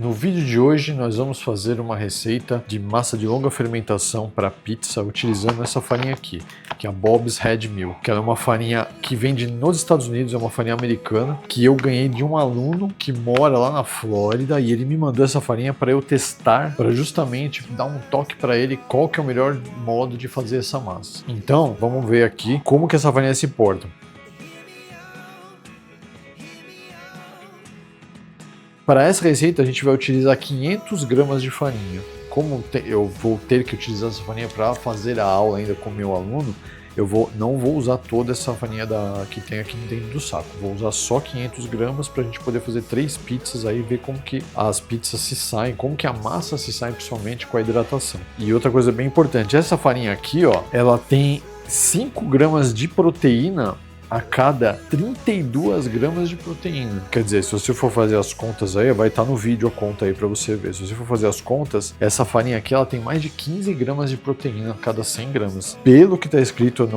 No vídeo de hoje nós vamos fazer uma receita de massa de longa fermentação para pizza utilizando essa farinha aqui, que é a Bob's Red Mill, que ela é uma farinha que vende nos Estados Unidos, é uma farinha americana, que eu ganhei de um aluno que mora lá na Flórida e ele me mandou essa farinha para eu testar, para justamente dar um toque para ele qual que é o melhor modo de fazer essa massa. Então, vamos ver aqui como que essa farinha se porta. Para essa receita a gente vai utilizar 500 gramas de farinha. Como eu vou ter que utilizar essa farinha para fazer a aula ainda com o meu aluno, não vou usar toda essa farinha que tem aqui dentro do saco. Vou usar só 500 gramas para a gente poder fazer 3 pizzas aí e ver como que as pizzas se saem, como que a massa se sai principalmente com a hidratação. E outra coisa bem importante, essa farinha aqui, ó, ela tem 5 gramas de proteína a cada 32 gramas de proteína. Quer dizer, se você for fazer as contas aí, vai estar no vídeo a conta aí para você ver. Se você for fazer as contas, essa farinha aqui ela tem mais de 15 gramas de proteína a cada 100 gramas. Pelo que está escrito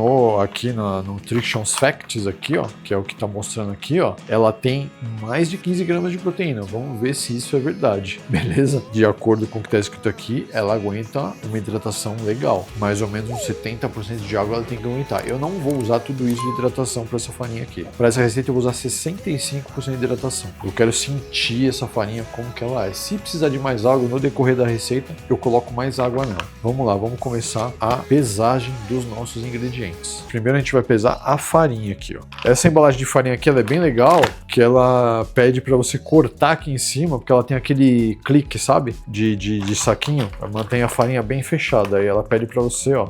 aqui na Nutrition Facts aqui, ó, que é o que está mostrando aqui, ó, ela tem mais de 15 gramas de proteína. Vamos ver se isso é verdade, beleza? De acordo com o que está escrito aqui, ela aguenta uma hidratação legal. Mais ou menos uns 70% de água ela tem que aguentar. Eu não vou usar tudo isso de hidratação para essa farinha aqui. Para essa receita eu vou usar 65% de hidratação. Eu quero sentir essa farinha como que ela é. Se precisar de mais água no decorrer da receita, eu coloco mais água nela. Vamos lá, vamos começar a pesagem dos nossos ingredientes. Primeiro a gente vai pesar a farinha aqui, ó. Essa embalagem de farinha aqui ela é bem legal, que ela pede para você cortar aqui em cima, porque ela tem aquele clique, sabe? De saquinho, mantém a farinha bem fechada. Aí ela pede para você, ó,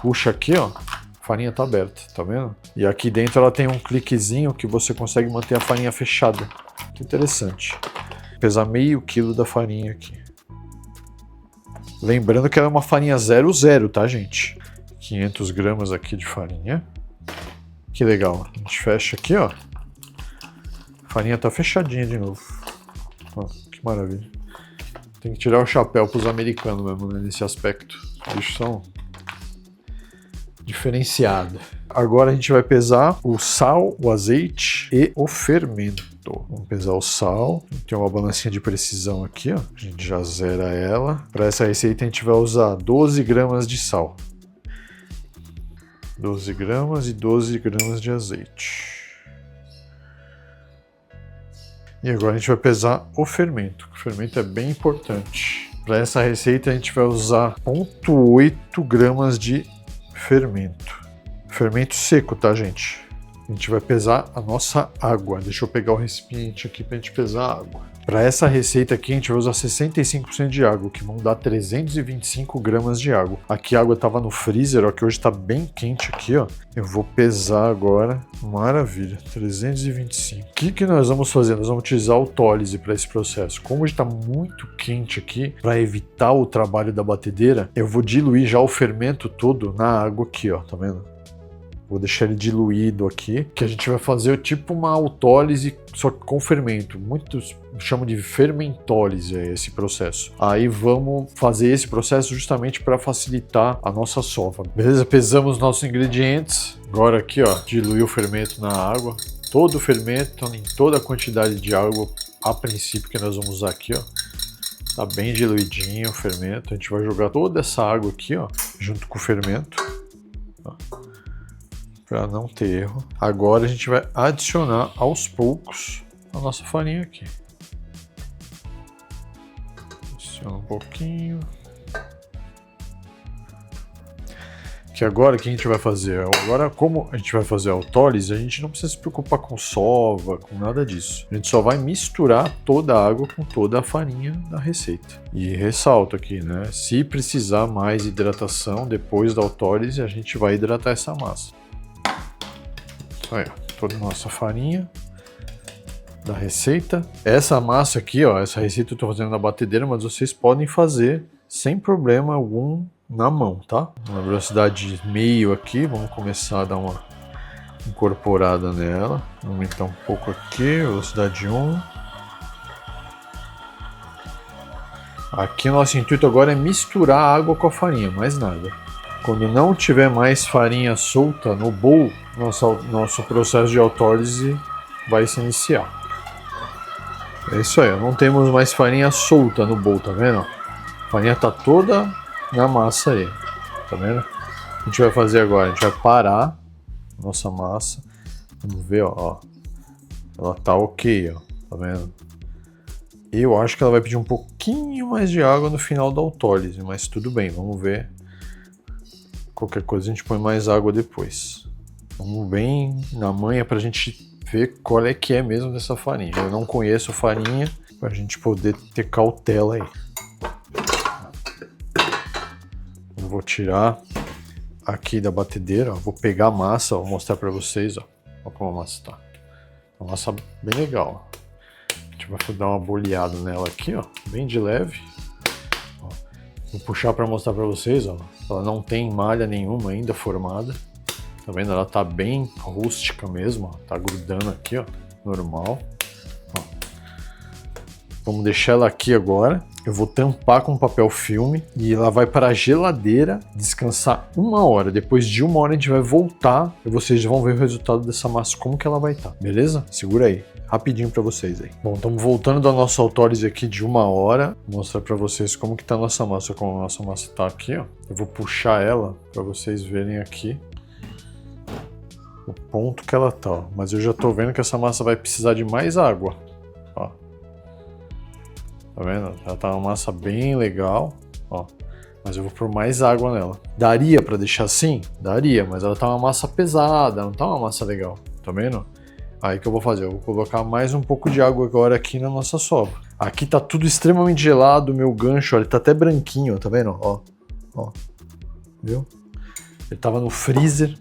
puxa aqui, ó. A farinha tá aberta, tá vendo? E aqui dentro ela tem um cliquezinho que você consegue manter a farinha fechada. Que interessante. Vou pesar meio quilo da farinha aqui. Lembrando que ela é uma farinha 00, tá, gente? 500 gramas aqui de farinha. Que legal. A gente fecha aqui, ó. A farinha tá fechadinha de novo. Ó, que maravilha. Tem que tirar o chapéu pros americanos mesmo, né, nesse aspecto. Eles são diferenciado. Agora a gente vai pesar o sal, o azeite e o fermento. Vamos pesar o sal. Tem uma balancinha de precisão aqui, ó. A gente já zera ela. Para essa receita a gente vai usar 12 gramas de sal. 12 gramas e 12 gramas de azeite. E agora a gente vai pesar o fermento. O fermento é bem importante. Para essa receita a gente vai usar 0,8 gramas de fermento. Fermento seco, tá, gente? A gente vai pesar a nossa água. Deixa eu pegar o recipiente aqui pra gente pesar a água. Para essa receita aqui, a gente vai usar 65% de água, que vão dar 325 gramas de água. Aqui a água estava no freezer, ó, que hoje está bem quente aqui, ó. Eu vou pesar agora. Maravilha, 325. O que nós vamos fazer? Nós vamos utilizar a autólise para esse processo. Como está muito quente aqui, para evitar o trabalho da batedeira, eu vou diluir já o fermento todo na água aqui, ó, tá vendo? Vou deixar ele diluído aqui, que a gente vai fazer tipo uma autólise, só que com fermento. Muitos chamam de fermentólise esse processo. Aí vamos fazer esse processo justamente para facilitar a nossa sova. Beleza? Pesamos nossos ingredientes. Agora aqui, ó, diluir o fermento na água. Todo o fermento, em toda a quantidade de água, a princípio, que nós vamos usar aqui, ó. Tá bem diluidinho o fermento. A gente vai jogar toda essa água aqui, ó, junto com o fermento. Ó, para não ter erro. Agora a gente vai adicionar aos poucos a nossa farinha aqui. Adiciona um pouquinho. Que agora o que a gente vai fazer? Agora, como a gente vai fazer a autólise, a gente não precisa se preocupar com sova, com nada disso. A gente só vai misturar toda a água com toda a farinha da receita. E ressalto aqui, né? Se precisar mais hidratação depois da autólise, a gente vai hidratar essa massa. Aí, ó, toda a nossa farinha da receita. Essa massa aqui, ó, essa receita eu tô fazendo na batedeira, mas vocês podem fazer sem problema algum na mão, tá? Na velocidade meio aqui, vamos começar a dar uma incorporada nela. Vamos aumentar um pouco aqui, velocidade 1. Aqui o nosso intuito agora é misturar a água com a farinha, mais nada. Quando não tiver mais farinha solta no bowl, nosso processo de autólise vai se iniciar. É isso aí, ó. Não temos mais farinha solta no bowl, tá vendo? A farinha tá toda na massa aí, tá vendo? O que a gente vai fazer agora? A gente vai parar nossa massa. Vamos ver, ó. Ela tá ok, ó. Tá vendo? Eu acho que ela vai pedir um pouquinho mais de água no final da autólise, mas tudo bem, vamos ver. Qualquer coisa a gente põe mais água depois. Vamos bem na manha pra gente ver qual é que é mesmo dessa farinha. Eu não conheço farinha, pra gente poder ter cautela aí. Eu vou tirar aqui da batedeira, ó. Vou pegar a massa, vou mostrar pra vocês, ó. Olha como a massa tá. Uma massa bem legal, ó. A gente vai dar uma boleada nela aqui, ó, bem de leve. Ó, vou puxar para mostrar para vocês, ó. Ela não tem malha nenhuma ainda formada. Tá vendo? Ela tá bem rústica mesmo, ó. Tá grudando aqui, ó, normal. Ó. Vamos deixar ela aqui agora. Eu vou tampar com papel filme e ela vai para a geladeira descansar 1 hora. Depois de 1 hora a gente vai voltar e vocês vão ver o resultado dessa massa, como que ela vai estar, beleza? Segura aí, rapidinho para vocês aí. Bom, estamos voltando da nossa autólise aqui de 1 hora. Vou mostrar para vocês como que tá a nossa massa, como a nossa massa tá aqui, ó. Eu vou puxar ela para vocês verem aqui o ponto que ela tá, ó. Mas eu já tô vendo que essa massa vai precisar de mais água, ó. Tá vendo? Ela tá uma massa bem legal, ó. Mas eu vou pôr mais água nela. Daria pra deixar assim? Daria, mas ela tá uma massa pesada, não tá uma massa legal. Tá vendo? Aí que eu vou fazer, eu vou colocar mais um pouco de água agora aqui na nossa sopa. Aqui tá tudo extremamente gelado, o meu gancho, ó, ele tá até branquinho, ó, tá vendo? Ó, ó. Viu? Ele tava no freezer.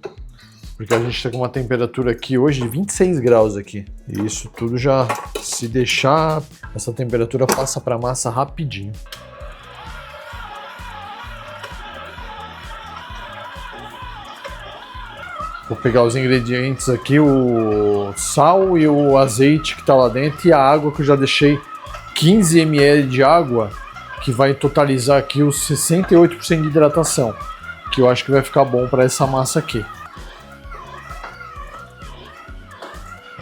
Porque a gente tá com uma temperatura aqui hoje de 26 graus aqui. E isso tudo já, se deixar, essa temperatura passa pra massa rapidinho. Vou pegar os ingredientes aqui, o sal e o azeite que tá lá dentro e a água que eu já deixei 15 ml de água, que vai totalizar aqui os 68% de hidratação, que eu acho que vai ficar bom para essa massa aqui.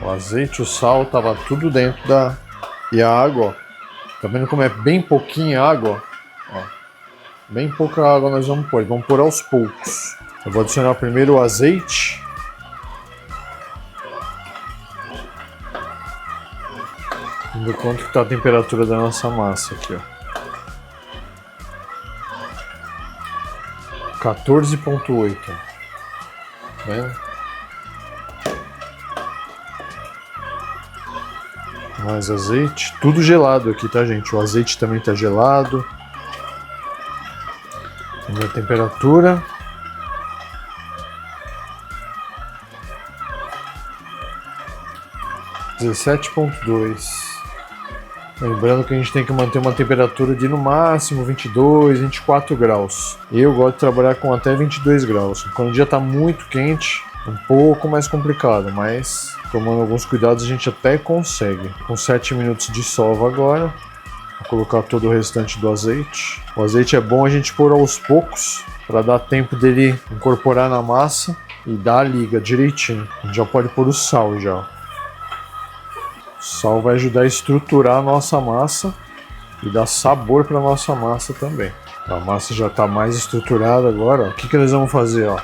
O azeite, o sal, tava tudo dentro da... E a água, ó. Tá vendo como é bem pouquinha água? Ó. Bem pouca água nós vamos pôr. Vamos pôr aos poucos. Eu vou adicionar primeiro o azeite. Vamos ver quanto que tá a temperatura da nossa massa aqui, ó. 14,8. Tá vendo? Mais azeite, tudo gelado aqui, tá, gente? O azeite também tá gelado. Vamos ver a temperatura. (17,2). Lembrando que a gente tem que manter uma temperatura de no máximo 22, 24 graus. Eu gosto de trabalhar com até 22 graus. Quando o dia tá muito quente, um pouco mais complicado, mas tomando alguns cuidados a gente até consegue. Com 7 minutos de sova agora, vou colocar todo o restante do azeite. O azeite é bom a gente pôr aos poucos, para dar tempo dele incorporar na massa e dar a liga direitinho. A gente já pode pôr o sal já. O sal vai ajudar a estruturar a nossa massa e dar sabor para a nossa massa também. A massa já está mais estruturada agora. O que nós vamos fazer? Ó?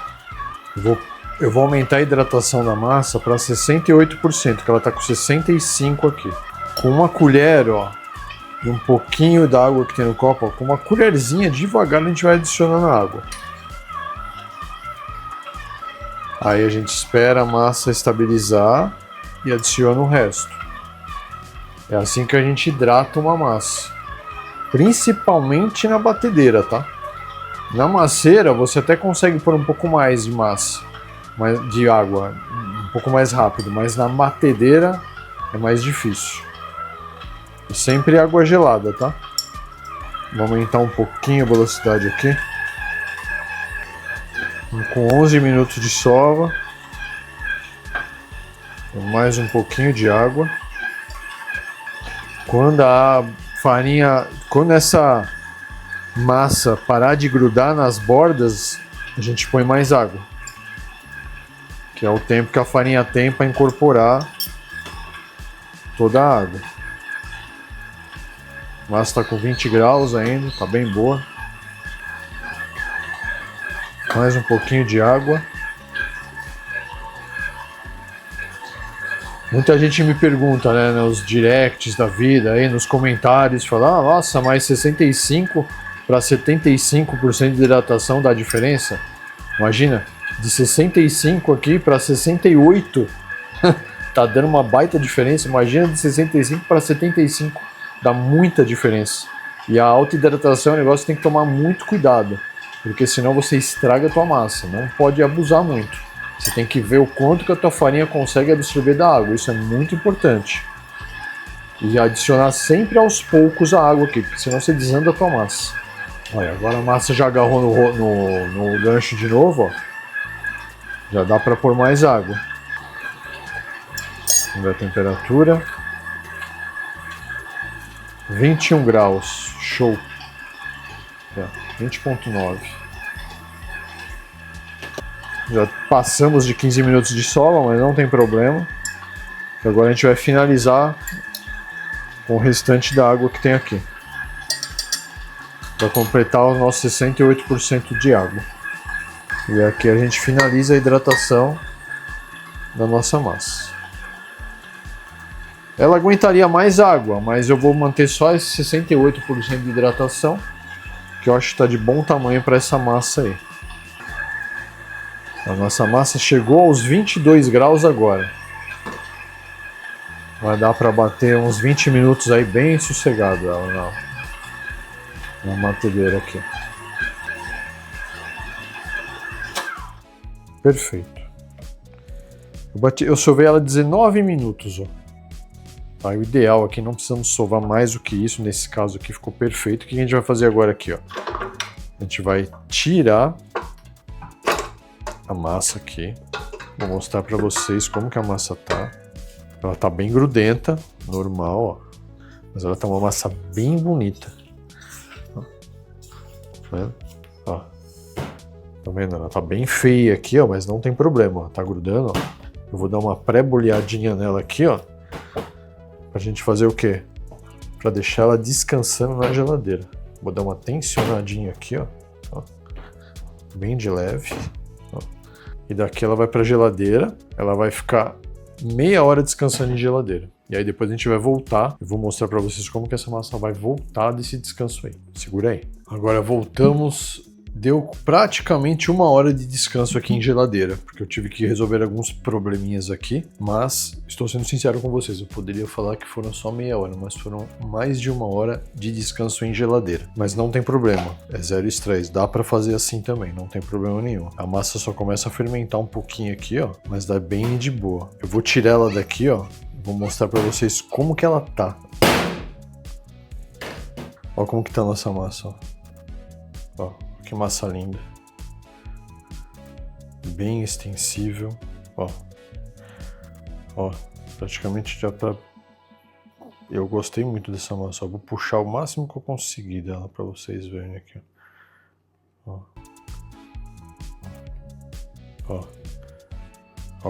Eu vou aumentar a hidratação da massa para 68%, que ela está com 65% aqui. Com uma colher, ó, e um pouquinho da água que tem no copo, ó, com uma colherzinha, devagar a gente vai adicionando a água. Aí a gente espera a massa estabilizar e adiciona o resto. É assim que a gente hidrata uma massa. Principalmente na batedeira, tá? Na masseira você até consegue pôr um pouco mais de massa. De água, um pouco mais rápido, mas na batedeira é mais difícil. E sempre água gelada, tá? Vou aumentar um pouquinho a velocidade aqui. Com 11 minutos de sova. Mais um pouquinho de água. Quando a farinha, quando essa massa parar de grudar nas bordas, a gente põe mais água. Que é o tempo que a farinha tem para incorporar toda a água. A massa está com 20 graus ainda, está bem boa. Mais um pouquinho de água. Muita gente me pergunta, né, nos directs da vida, aí nos comentários, fala, ah, nossa, mas 65 para 75% de hidratação dá diferença? Imagina, de 65 aqui para 68, tá dando uma baita diferença. Imagina de 65 para 75, dá muita diferença. E a alta hidratação é um negócio que tem que tomar muito cuidado, porque senão você estraga a tua massa, não pode abusar muito. Você tem que ver o quanto que a tua farinha consegue absorver da água, isso é muito importante. E adicionar sempre aos poucos a água aqui, porque senão você desanda a tua massa. Olha, agora a massa já agarrou no gancho de novo, ó. Já dá para pôr mais água. Vamos ver a temperatura. 21 graus, show. 20.9. Já passamos de 15 minutos de sola, mas não tem problema. Agora a gente vai finalizar com o restante da água que tem aqui, para completar o nosso 68% de água. E aqui a gente finaliza a hidratação da nossa massa. Ela aguentaria mais água, mas eu vou manter só esse 68% de hidratação, que eu acho que está de bom tamanho para essa massa aí. A nossa massa chegou aos 22 graus agora. Vai dar para bater uns 20 minutos aí bem sossegado ela na batedeira aqui. Perfeito. Eu sovei ela 19 minutos, ó. Tá, o ideal aqui, não precisamos sovar mais do que isso, nesse caso aqui ficou perfeito. O que a gente vai fazer agora aqui, ó? A gente vai tirar a massa aqui. Vou mostrar para vocês como que a massa tá. Ela tá bem grudenta, normal, ó. Mas ela tá uma massa bem bonita. Tá vendo? Ó. Tá vendo? Ela tá bem feia aqui, ó, mas não tem problema, ó. Tá grudando, ó. Eu vou dar uma pré-boleadinha nela aqui, ó. Pra gente fazer o quê? Pra deixar ela descansando na geladeira. Vou dar uma tensionadinha aqui, ó. Bem de leve. Ó. E daqui ela vai pra geladeira. Ela vai ficar meia hora descansando em geladeira. E aí depois a gente vai voltar. Eu vou mostrar pra vocês como que essa massa vai voltar desse descanso aí. Segura aí. Agora voltamos. Deu praticamente 1 hora de descanso aqui em geladeira, porque eu tive que resolver alguns probleminhas aqui, mas estou sendo sincero com vocês, eu poderia falar que foram só meia hora, mas foram mais de 1 hora de descanso em geladeira. Mas não tem problema, é zero estresse, dá para fazer assim também, não tem problema nenhum. A massa só começa a fermentar um pouquinho aqui, ó, mas dá bem de boa. Eu vou tirar ela daqui, ó, vou mostrar para vocês como que ela tá. Ó como que tá a nossa massa, ó. Ó. Que massa linda, bem extensível, ó, praticamente já tá. Eu gostei muito dessa massa, ó. Vou puxar o máximo que eu conseguir dela para vocês verem aqui, ó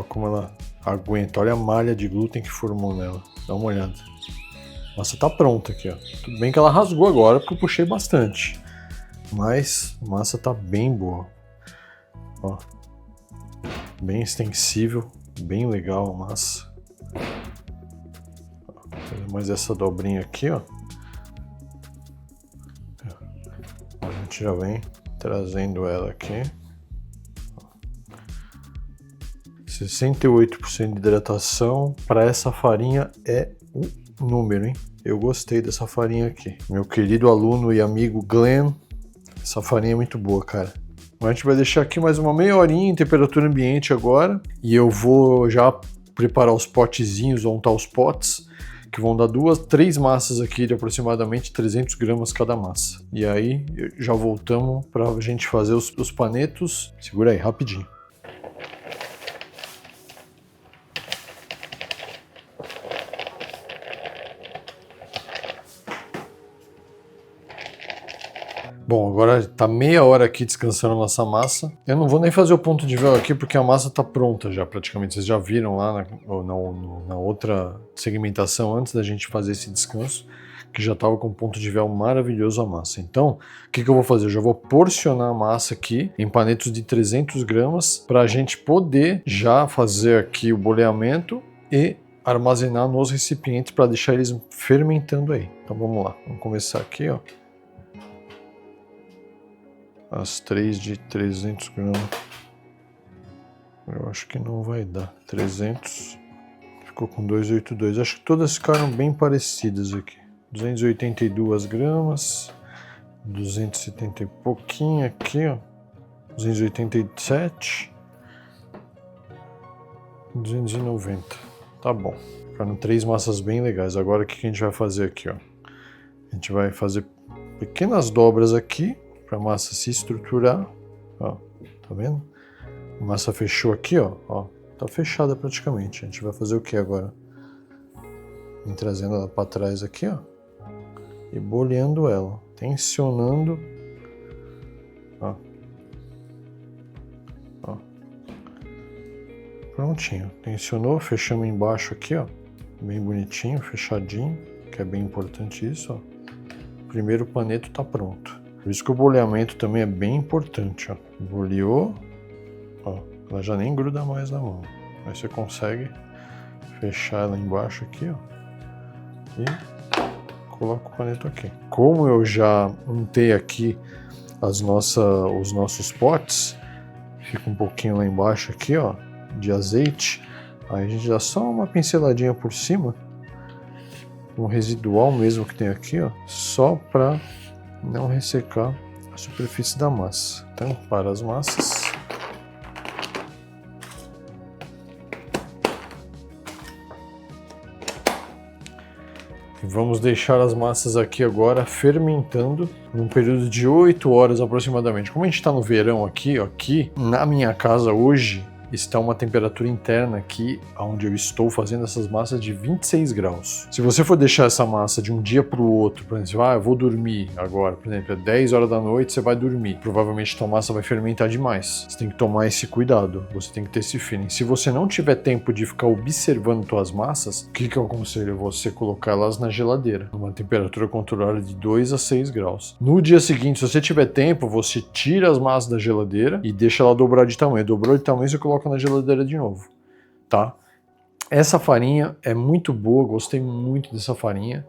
como ela aguenta, olha a malha de glúten que formou nela, dá uma olhada. A massa tá pronta aqui, ó. Tudo bem que ela rasgou agora porque eu puxei bastante. Mas a massa tá bem boa, ó, bem extensível, bem legal a massa. Fazer mais essa dobrinha aqui, ó. A gente já vem trazendo ela aqui. 68% de hidratação para essa farinha é um número, hein? Eu gostei dessa farinha aqui. Meu querido aluno e amigo Glenn. Essa farinha é muito boa, cara. A gente vai deixar aqui mais uma meia horinha em temperatura ambiente agora. E eu vou já preparar os potezinhos, untar os potes, que vão dar 3 massas aqui de aproximadamente 300 gramas cada massa. E aí já voltamos para a gente fazer os panetos. Segura aí, rapidinho. Bom, agora tá meia hora aqui descansando a nossa massa. Eu não vou nem fazer o ponto de véu aqui porque a massa tá pronta já praticamente. Vocês já viram lá na outra segmentação antes da gente fazer esse descanso que já estava com um ponto de véu maravilhoso a massa. Então, o que eu vou fazer? Eu já vou porcionar a massa aqui em panetos de 300 gramas para a gente poder já fazer aqui o boleamento e armazenar nos recipientes para deixar eles fermentando aí. Então vamos lá, vamos começar aqui, ó. As 3 de 300 gramas. Eu acho que não vai dar. 300. Ficou com 282. Acho que todas ficaram bem parecidas aqui. 282 gramas. 270 e pouquinho aqui, ó. 287. 290. Tá bom. Ficaram 3 massas bem legais. Agora o que a gente vai fazer aqui, ó? A gente vai fazer pequenas dobras aqui para a massa se estruturar. Ó, tá vendo? A massa fechou aqui, ó. Ó, tá fechada praticamente. A gente vai fazer o que agora? Vem trazendo ela para trás aqui, ó. E boleando ela. Tensionando. Ó. Ó. Prontinho. Tensionou, fechamos embaixo aqui, ó. Bem bonitinho, fechadinho. Que é bem importante isso, ó. O primeiro paneto tá pronto. Por isso que o boleamento também é bem importante, ó. Boleou. Ó, ela já nem gruda mais na mão. Aí você consegue fechar ela embaixo aqui, ó. E coloca o paneto aqui. Como eu já untei aqui os nossos potes, fica um pouquinho lá embaixo aqui, ó, de azeite. Aí a gente dá só uma pinceladinha por cima, um residual mesmo que tem aqui, ó, só para não ressecar a superfície da massa. Então, para as massas. Vamos deixar as massas aqui agora fermentando num período de 8 horas aproximadamente. Como a gente está no verão aqui, ó, aqui na minha casa hoje está uma temperatura interna aqui, onde eu estou fazendo essas massas de 26 graus. Se você for deixar essa massa de um dia para o outro, por exemplo, eu vou dormir agora, por exemplo, é 10 horas da noite, você vai dormir. Provavelmente tua massa vai fermentar demais. Você tem que tomar esse cuidado, você tem que ter esse feeling. Se você não tiver tempo de ficar observando tuas massas, o que eu aconselho? Você colocar elas na geladeira, numa temperatura controlada de 2 a 6 graus. No dia seguinte, se você tiver tempo, você tira as massas da geladeira e deixa ela dobrar de tamanho. Dobrou de tamanho, você coloca na geladeira de novo, tá? Essa farinha é muito boa, gostei muito dessa farinha,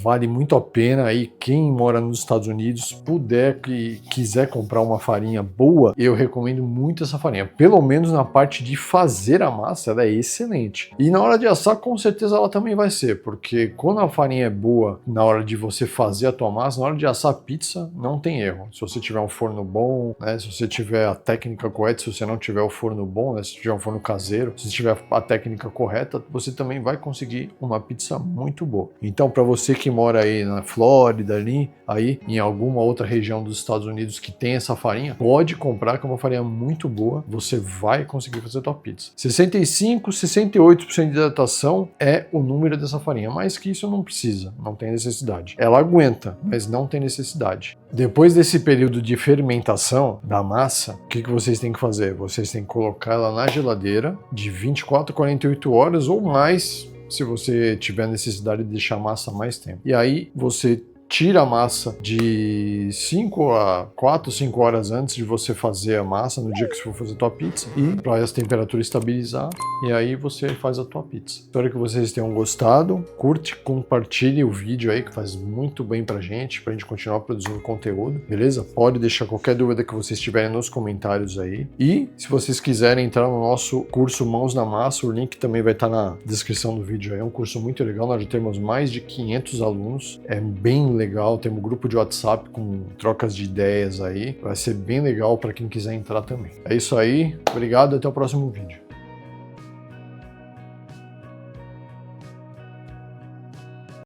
vale muito a pena aí quem mora nos Estados Unidos puder e quiser comprar uma farinha boa, eu recomendo muito essa farinha, pelo menos na parte de fazer a massa ela é excelente, e na hora de assar com certeza ela também vai ser, porque quando a farinha é boa na hora de você fazer a tua massa, na hora de assar pizza não tem erro, se você tiver um forno bom, né, se você tiver a técnica correta, se você não tiver o forno bom, né, se tiver um forno caseiro, se tiver a técnica correta, você também vai conseguir uma pizza muito boa. Então, para você que mora aí na Flórida, ali, aí em alguma outra região dos Estados Unidos que tem essa farinha, pode comprar, que é uma farinha muito boa, você vai conseguir fazer a tua pizza. 65, 68% de hidratação é o número dessa farinha, mais que isso não precisa, não tem necessidade. Ela aguenta, mas não tem necessidade. Depois desse período de fermentação da massa, o que vocês têm que fazer? Vocês têm que colocar ela na geladeira de 24 a 48 horas ou mais, se você tiver necessidade de deixar a massa mais tempo. E aí você tira a massa de 5 a 4, 5 horas antes de você fazer a massa, no dia que você for fazer a tua pizza, e para essa temperatura estabilizar, e aí você faz a tua pizza. Espero que vocês tenham gostado, curte, compartilhe o vídeo aí, que faz muito bem pra gente continuar produzindo conteúdo, beleza? Pode deixar qualquer dúvida que vocês tiverem nos comentários aí, e se vocês quiserem entrar no nosso curso Mãos na Massa, o link também vai estar na descrição do vídeo aí, é um curso muito legal, nós já temos mais de 500 alunos, é bem legal, temos um grupo de WhatsApp com trocas de ideias aí, vai ser bem legal para quem quiser entrar também. É isso aí, obrigado e até o próximo vídeo.